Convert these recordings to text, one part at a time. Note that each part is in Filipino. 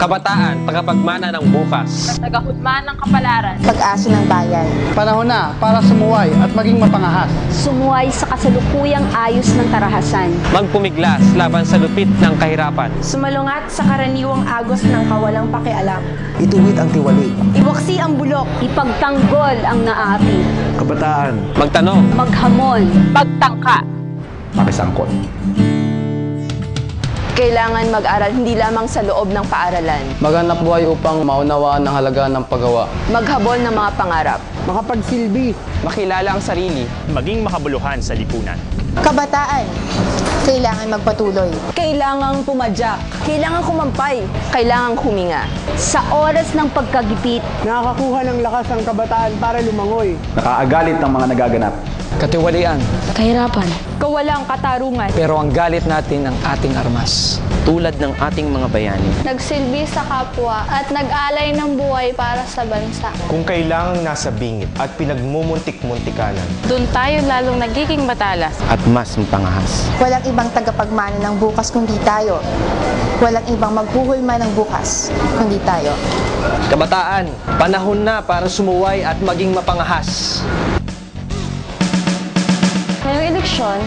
Kabataan, tagapagmana ng bukas. Tagahutman ng kapalaran. Pag-asa ng bayan. Panahon na para sumuway at maging mapangahas. Sumuway sa kasalukuyang ayos ng karahasan. Magpumiglas laban sa lupit ng kahirapan. Sumalungat sa karaniwang agos ng kawalang pakialam. Ituwid ang tiwali. Iwaksi ang bulok. Ipagtanggol ang naapi. Kabataan. Magtanong. Maghamon. Pagtangka. Makisangkot. Kailangan mag-aral hindi lamang sa loob ng paaralan. Maghanap buhay upang maunawaan ang halaga ng paggawa. Maghabol ng mga pangarap. Makapagsilbi. Makilala ang sarili. Maging makabuluhan sa lipunan. Kabataan. Kailangan magpatuloy. Kailangang pumadyak. Kailangang kumampay. Kailangang huminga. Sa oras ng pagkagipit. Nakakakuha ng lakas ang kabataan para lumangoy. Nakaagalit ng mga nagaganap. Katiwalian. Kahirapan. Kawalang katarungan. Pero ang galit natin ang ating armas. Tulad ng ating mga bayani. Nagsilbi sa kapwa at nag-alay ng buhay para sa bansa. Kung kailangang nasa bingit at pinagmumuntik-muntikanan. Doon tayo lalong nagiging matalas. At mas mapangahas. Walang ibang tagapagmana ng bukas kundi tayo. Walang ibang maghuhulma ng bukas kundi tayo. Kabataan, panahon na para sumuway at maging mapangahas. Ngayong eleksyon,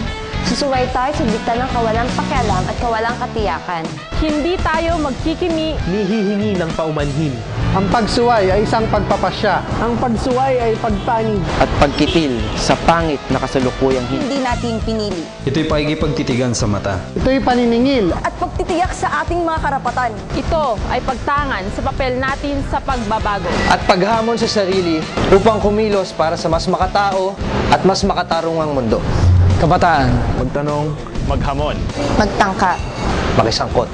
susuway tayo sa dikta ng kawalang pakialam at kawalang katiyakan. Hindi tayo magkikimi. Nihihingi ng paumanhin. Ang pagsuway ay isang pagpapasya. Ang pagsuway ay pagtanig. At pagkitil sa pangit na kasalukuyang Hindi natin pinili. Ito'y pakikipagtitigan sa mata. Ito'y paniningil. At pagtitiyak sa ating mga karapatan. Ito ay pagtangan sa papel natin sa pagbabago. At paghamon sa sarili upang kumilos para sa mas makatao at mas makatarungang mundo. Kabataan. Magtanong. Maghamon. Magtangka. makisangkot.